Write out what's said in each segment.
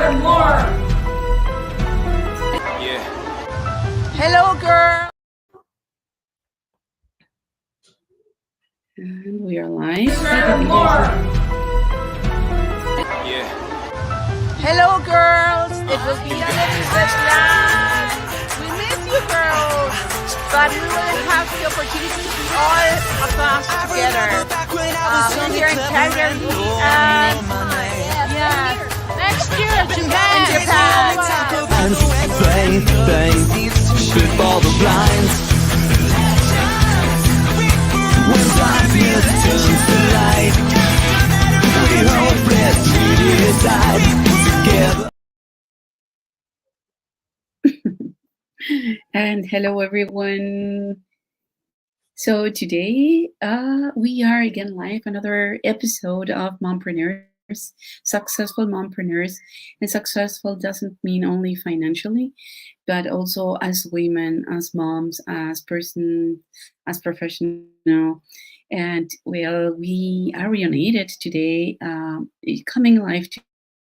share more. Yeah. Hello, girl. And we are live. Share more. Yeah. Hello, girls. It will be a little bit long. We miss you, girls. But we will have the opportunity to be all of us together. Here in Calgary and next year in Japan. And bang, bang, strip all the blinds. When darkness turns to light, we hopeless, we decide together. And hello, everyone. So today we are again live, another episode of Mompreneurs, successful mompreneurs. And successful doesn't mean only financially, but also as women, as moms, as person, as professional. And well, we are reunited today, coming live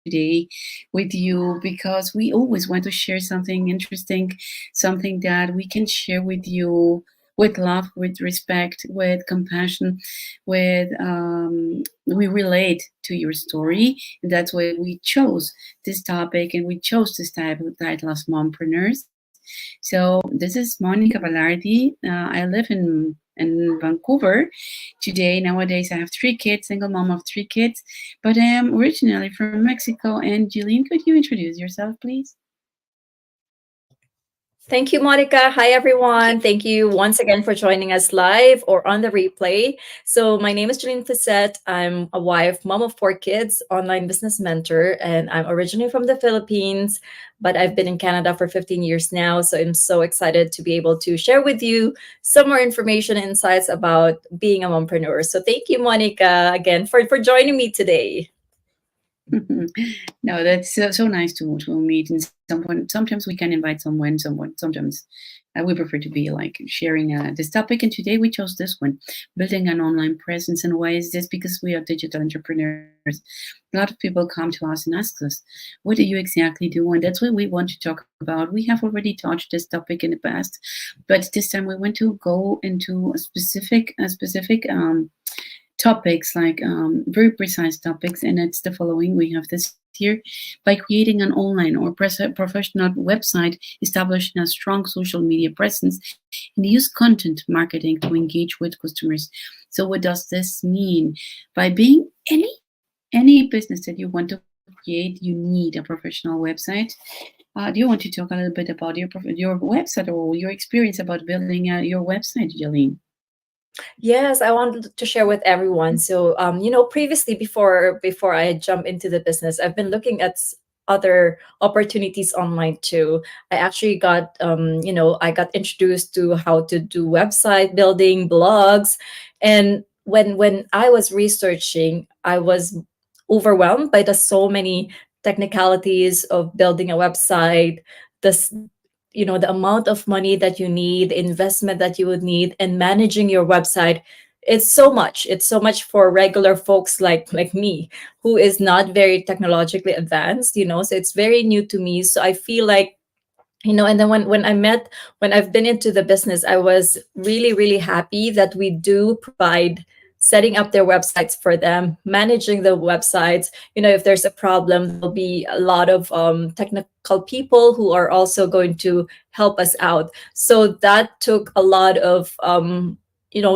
today with you because we always want to share something interesting, something that we can share with you with love, with respect, with compassion, with we relate to your story. And that's why we chose this topic and we chose this title of Mompreneurs. So this is Monica Ballardi. I live in Vancouver. Today, nowadays, I have 3 kids, single mom of 3 kids, but I am originally from Mexico. And Jeline, could you introduce yourself, please? Thank you, Monica. Hi, everyone. Thank you once again for joining us live or on the replay. So my name is Jeline Fissette. I'm a wife, mom of 4 kids, online business mentor, and I'm originally from the Philippines, but I've been in Canada for 15 years now. So I'm so excited to be able to share with you some more information and insights about being a mompreneur. So thank you, Monica, again for joining me today. No, that's so nice to meet. And sometimes we can invite someone. Sometimes we prefer to be like sharing this topic. And today we chose this one, building an online presence. And why is this? Because we are digital entrepreneurs. A lot of people come to us and ask us, what do you exactly do? And that's what we want to talk about. We have already touched this topic in the past, but this time we want to go into a specific topics, like very precise topics, and it's the following. We have this here: by creating an online or professional website, establishing a strong social media presence, and use content marketing to engage with customers. So what does this mean? By being any business that you want to create, you need a professional website. Do you want to talk a little bit about your website or your experience about building your website, Jeline? Yes, I wanted to share with everyone. So, previously before I jump into the business, I've been looking at other opportunities online too. I actually got, I got introduced to how to do website building, blogs, and when I was researching, I was overwhelmed by the so many technicalities of building a website. This the amount of money that you need, the investment that you would need, and managing your website. It's so much for regular folks like me, who is not very technologically advanced, so it's very new to me. So I feel like, and then when I've been into the business, I was really, really happy that we do provide setting up their websites for them, managing the websites. If there's a problem, there'll be a lot of technical people who are also going to help us out. So that took a lot of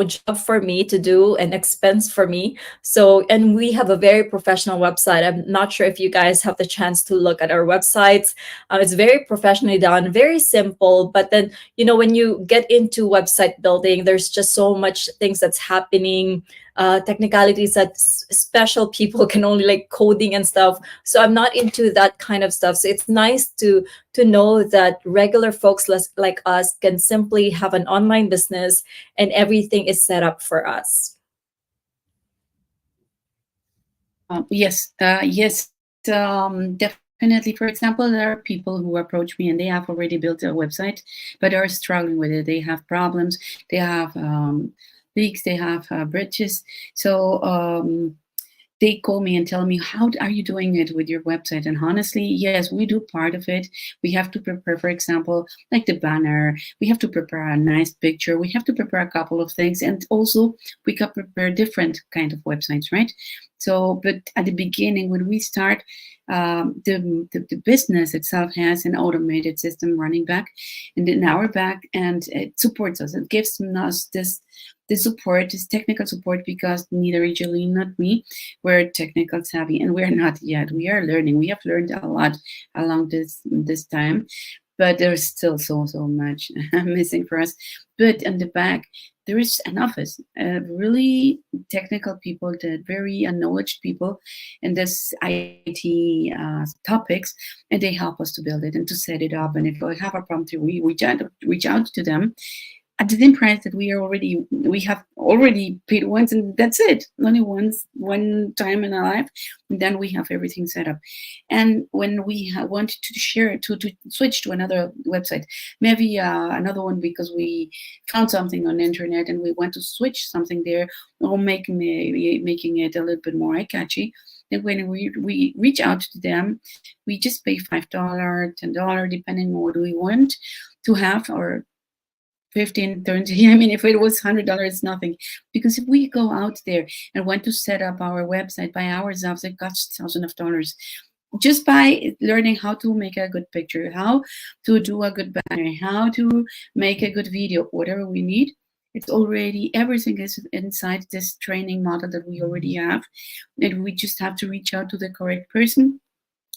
job for me to do, and expense for me. So, and we have a very professional website. I'm not sure if you guys have the chance to look at our websites. It's very professionally done, very simple. But then, when you get into website building, there's just so much things that's happening, technicalities that special people can only, like coding and stuff. So I'm not into that kind of stuff. So it's nice to know that regular folks like us can simply have an online business and everything is set up for us. Yes, definitely. For example, there are people who approach me and they have already built a website, but are struggling with it. They have problems. They have leaks. They have bridges. So they call me and tell me, how are you doing it with your website? And honestly, yes, we do part of it. We have to prepare, for example, like the banner, we have to prepare a nice picture, we have to prepare a couple of things, and also we can prepare different kind of websites, right? So but at the beginning, when we start, the business itself has an automated system running back and in our back, and it supports us, it gives us this support, this technical support, because neither Angeline nor me we're technical savvy, and we're not yet. We are learning. We have learned a lot along this time, but there's still so much missing for us. But in the back, there is an office, really technical people, that very knowledge people in this IT topics, and they help us to build it and to set it up. And if we have a problem, we reach out to them at the same price that we have already paid once, and that's it, only once, one time in our life, and then we have everything set up. And when we wanted to share, to switch to another website, maybe another one, because we found something on the internet and we want to switch something there, or making it a little bit more eye-catchy, then when we reach out to them, we just pay $5, $10, depending on what we want to have, or 15, 30. I mean, if it was $100, it's nothing. Because if we go out there and want to set up our website by ourselves, it costs thousands of dollars. Just by learning how to make a good picture, how to do a good banner, how to make a good video, whatever we need, it's already, everything is inside this training model that we already have. And we just have to reach out to the correct person,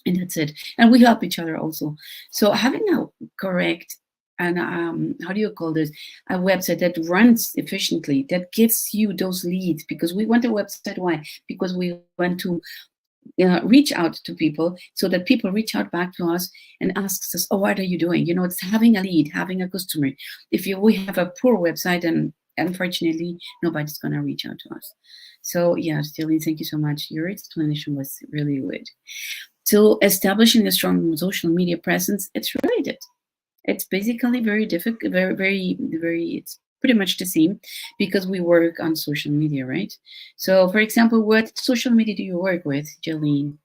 and that's it. And we help each other also. So having a correct, and how do you call this, a website that runs efficiently, that gives you those leads, because we want a website. Why? Because we want to reach out to people, so that people reach out back to us and asks us, oh, what are you doing? It's having a lead, having a customer. If we have a poor website, and unfortunately nobody's going to reach out to us. So yeah, Stilly, thank you so much. Your explanation was really good. So establishing a strong social media presence, it's related. It's basically very difficult, very, it's pretty much the same, because we work on social media, right? So, for example, what social media do you work with, Jolene?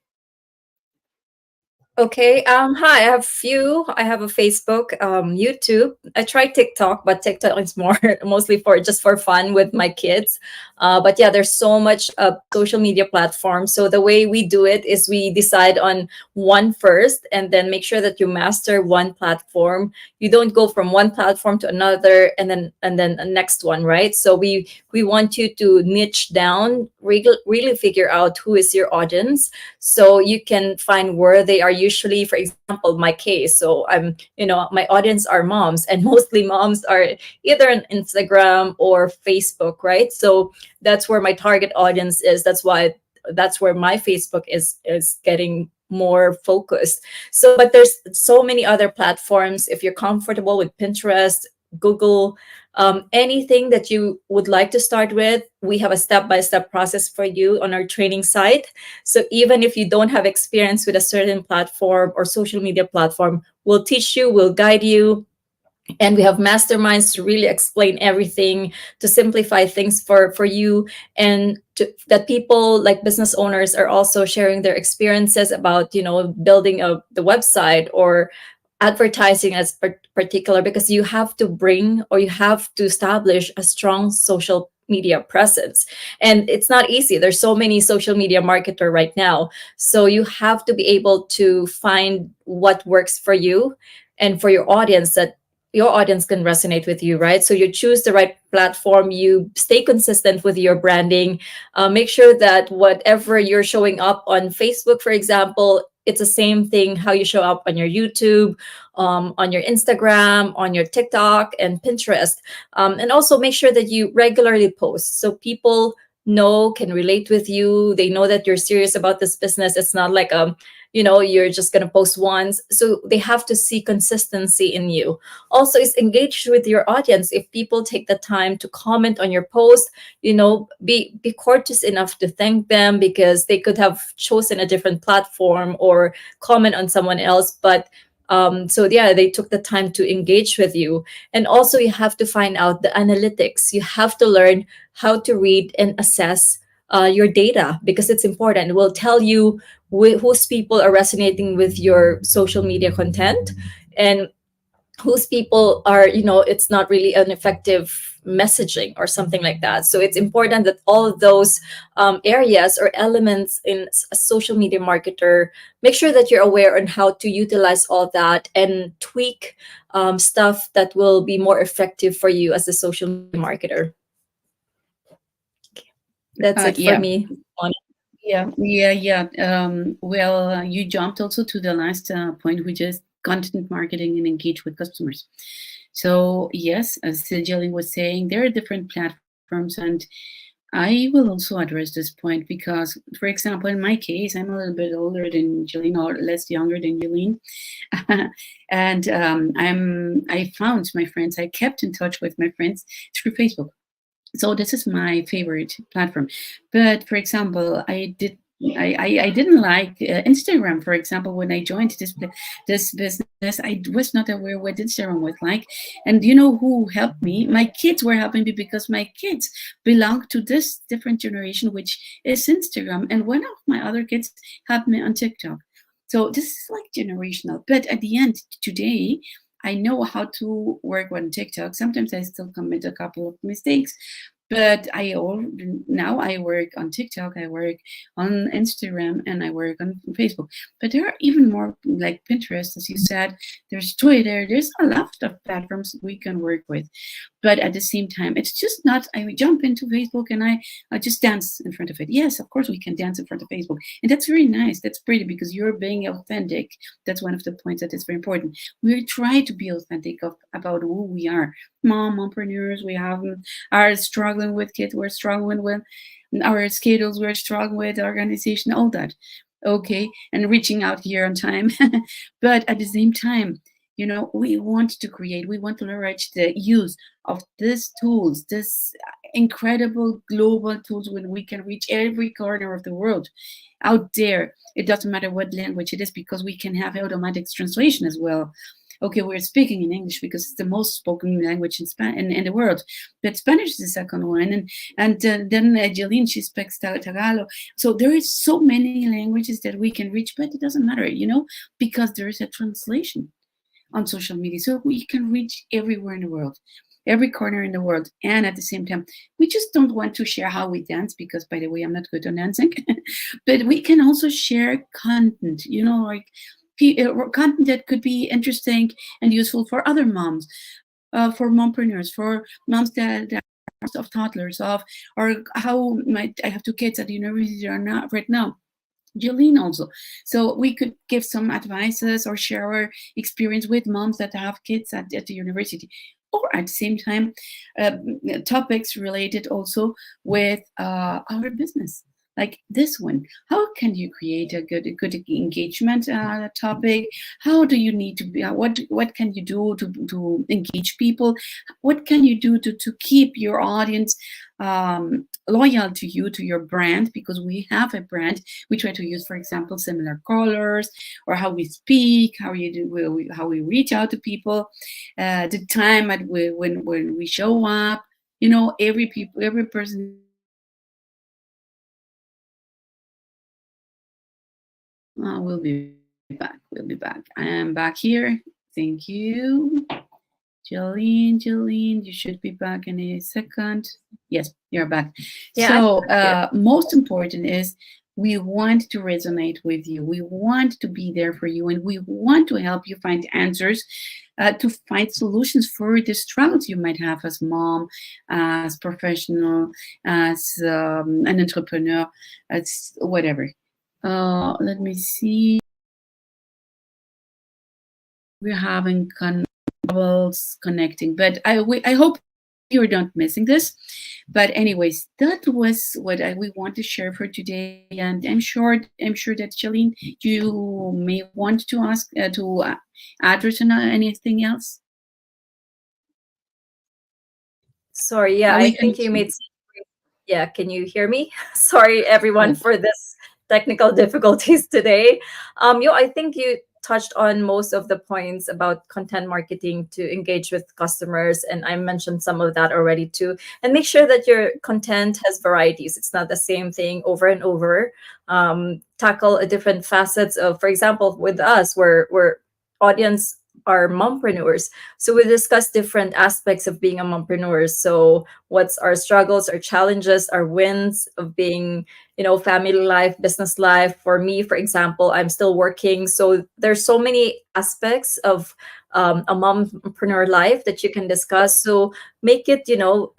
Okay. Hi. I have few. I have a Facebook, YouTube. I tried TikTok, but TikTok is more mostly for just for fun with my kids. But yeah, there's so much social media platforms. So the way we do it is we decide on one first, and then make sure that you master one platform. You don't go from one platform to another, and then a next one, right? So we want you to niche down, really figure out who is your audience, so you can find where they are usually. For example, my case, so my audience are moms, and mostly moms are either on Instagram or Facebook, right? So that's where my target audience is. That's where my Facebook is getting more focused. So but there's so many other platforms. If you're comfortable with Pinterest, Google, anything that you would like to start with, we have a step-by-step process for you on our training site. So even if you don't have experience with a certain platform or social media platform, we'll teach you, we'll guide you. And we have masterminds to really explain everything, to simplify things for you, and that people like business owners are also sharing their experiences about building the website or advertising as particular, because you have to bring, or you have to establish a strong social media presence. And it's not easy. There's so many social media marketer right now. So you have to be able to find what works for you and for your audience, that your audience can resonate with you, right? So you choose the right platform, you stay consistent with your branding, make sure that whatever you're showing up on Facebook, for example, it's the same thing how you show up on your YouTube, on your Instagram, on your TikTok and Pinterest. And also make sure that you regularly post, so people can relate with you. They know that you're serious about this business. It's not like you're just going to post once. So they have to see consistency in you. Also, is engaged with your audience. If people take the time to comment on your post, be courteous enough to thank them, because they could have chosen a different platform or comment on someone else. But so yeah, they took the time to engage with you. And also you have to find out the analytics. You have to learn how to read and assess your data, because it's important. It will tell you whose people are resonating with your social media content, and whose people are, it's not really an effective messaging or something like that. So it's important that all of those areas or elements in a social media marketer, make sure that you're aware on how to utilize all that and tweak stuff that will be more effective for you as a social media marketer. That's it for Yeah, me. yeah. Well, you jumped also to the last point, which is content marketing and engage with customers. So yes, as Jillian was saying, there are different platforms, and I will also address this point because, for example, in my case, I'm a little bit older than Jillian or less younger than Jillian, and I found my friends. I kept in touch with my friends through Facebook. So this is my favorite platform. But for example, I didn't like Instagram. For example, when I joined this business, I was not aware what Instagram was like. And you know who helped me? My kids were helping me because my kids belong to this different generation, which is Instagram. And one of my other kids helped me on TikTok. So this is like generational. But at the end, today, I know how to work on TikTok. Sometimes I still commit a couple of mistakes, but now I work on TikTok, I work on Instagram, and I work on Facebook. But there are even more like Pinterest, as you said. There's Twitter. There's a lot of platforms we can work with. But at the same time, it's just not. I jump into Facebook and I just dance in front of it. Yes, of course we can dance in front of Facebook, and that's very nice. That's pretty because you're being authentic. That's one of the points that is very important. We try to be authentic about who we are. Mompreneurs, we have are struggling with kids, we're struggling with our schedules, we're struggling with organization, all that. Okay, and reaching out here on time. But at the same time, we want to create, we want to leverage the use of these tools, this incredible global tools when we can reach every corner of the world out there. It doesn't matter what language it is because we can have automatic translation as well. Okay, we're speaking in English because it's the most spoken language in the world, but Spanish is the second one, and then Jeline, she speaks Tagalog. So there is so many languages that we can reach, but it doesn't matter, because there is a translation on social media, so we can reach everywhere in the world, every corner in the world. And at the same time, we just don't want to share how we dance because, by the way, I'm not good on dancing. But we can also share content, like content that could be interesting and useful for other moms, for mompreneurs, for moms that of toddlers, or how I have two kids at the university or not right now. Jolene also. So we could give some advices or share our experience with moms that have kids at the university. Or at the same time, topics related also with our business. Like this one, how can you create a good engagement topic? How do you need to be? What can you do to engage people? What can you do to keep your audience loyal to you, to your brand? Because we have a brand. We try to use, for example, similar colors, or how we speak, how we reach out to people, the time when we show up. Every person. We'll be back. We'll be back. I am back here. Thank you. Jolene, you should be back in a second. Yes, you're back. Yeah, So, most important is we want to resonate with you. We want to be there for you, and we want to help you find answers, to find solutions for the struggles you might have as mom, as professional, as an entrepreneur, as whatever. Let me see. We're having troubles connecting, but I hope you're not missing this. But anyways, that was what we want to share for today, and I'm sure that Shalene, you may want to ask to address anything else. Sorry, yeah, I think you made. Yeah, can you hear me? Sorry, everyone, for this technical difficulties today. I think touched on most of the points about content marketing to engage with customers, and I mentioned some of that already too. And make sure that your content has varieties. It's not the same thing over and over. Tackle a different facets of, for example, with us, we're audience are mompreneurs. So we discuss different aspects of being a mompreneur. So what's our struggles, our challenges, our wins of being, family life, business life. For me, for example, I'm still working. So there's so many aspects of a mompreneur life that you can discuss. So make it,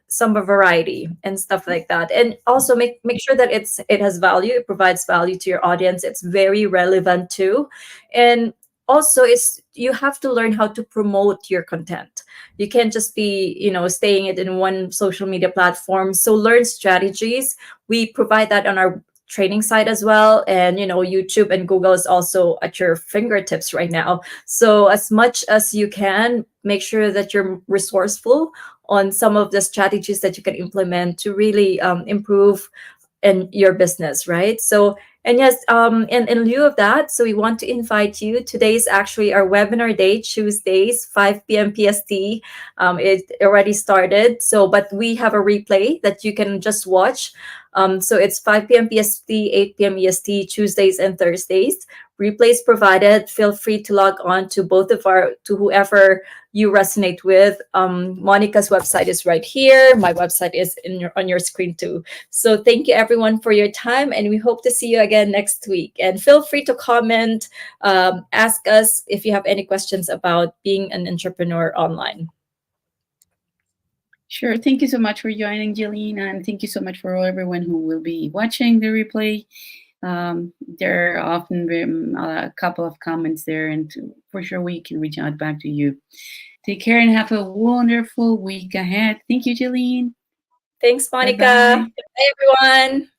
some variety and stuff like that. And also make sure that it has value, it provides value to your audience. It's very relevant too. And also it's you have to learn how to promote your content. You can't just be staying it in one social media platform. So learn strategies. We provide that on our training site as well. And YouTube and Google is also at your fingertips right now. So as much as you can, make sure that you're resourceful on some of the strategies that you can implement to really improve in your business, right? So, and yes, in lieu of that, so we want to invite you. Today is actually our webinar day, Tuesdays, 5 p.m. PST. It already started. So, but we have a replay that you can just watch. So it's 5 p.m. PST, 8 p.m. EST, Tuesdays and Thursdays. Replays provided. Feel free to log on to to whoever you resonate with. Monica's website is right here. My website is on your screen too. So thank you everyone for your time, and we hope to see you again next week. And feel free to comment, ask us if you have any questions about being an entrepreneur online. Sure. Thank you so much for joining, Jillian, and thank you so much for everyone who will be watching the replay. There are often been a couple of comments there, and for sure we can reach out back to you. Take care and have a wonderful week ahead. Thank you, Jillian. Thanks, Monica. Bye-bye. Bye, everyone.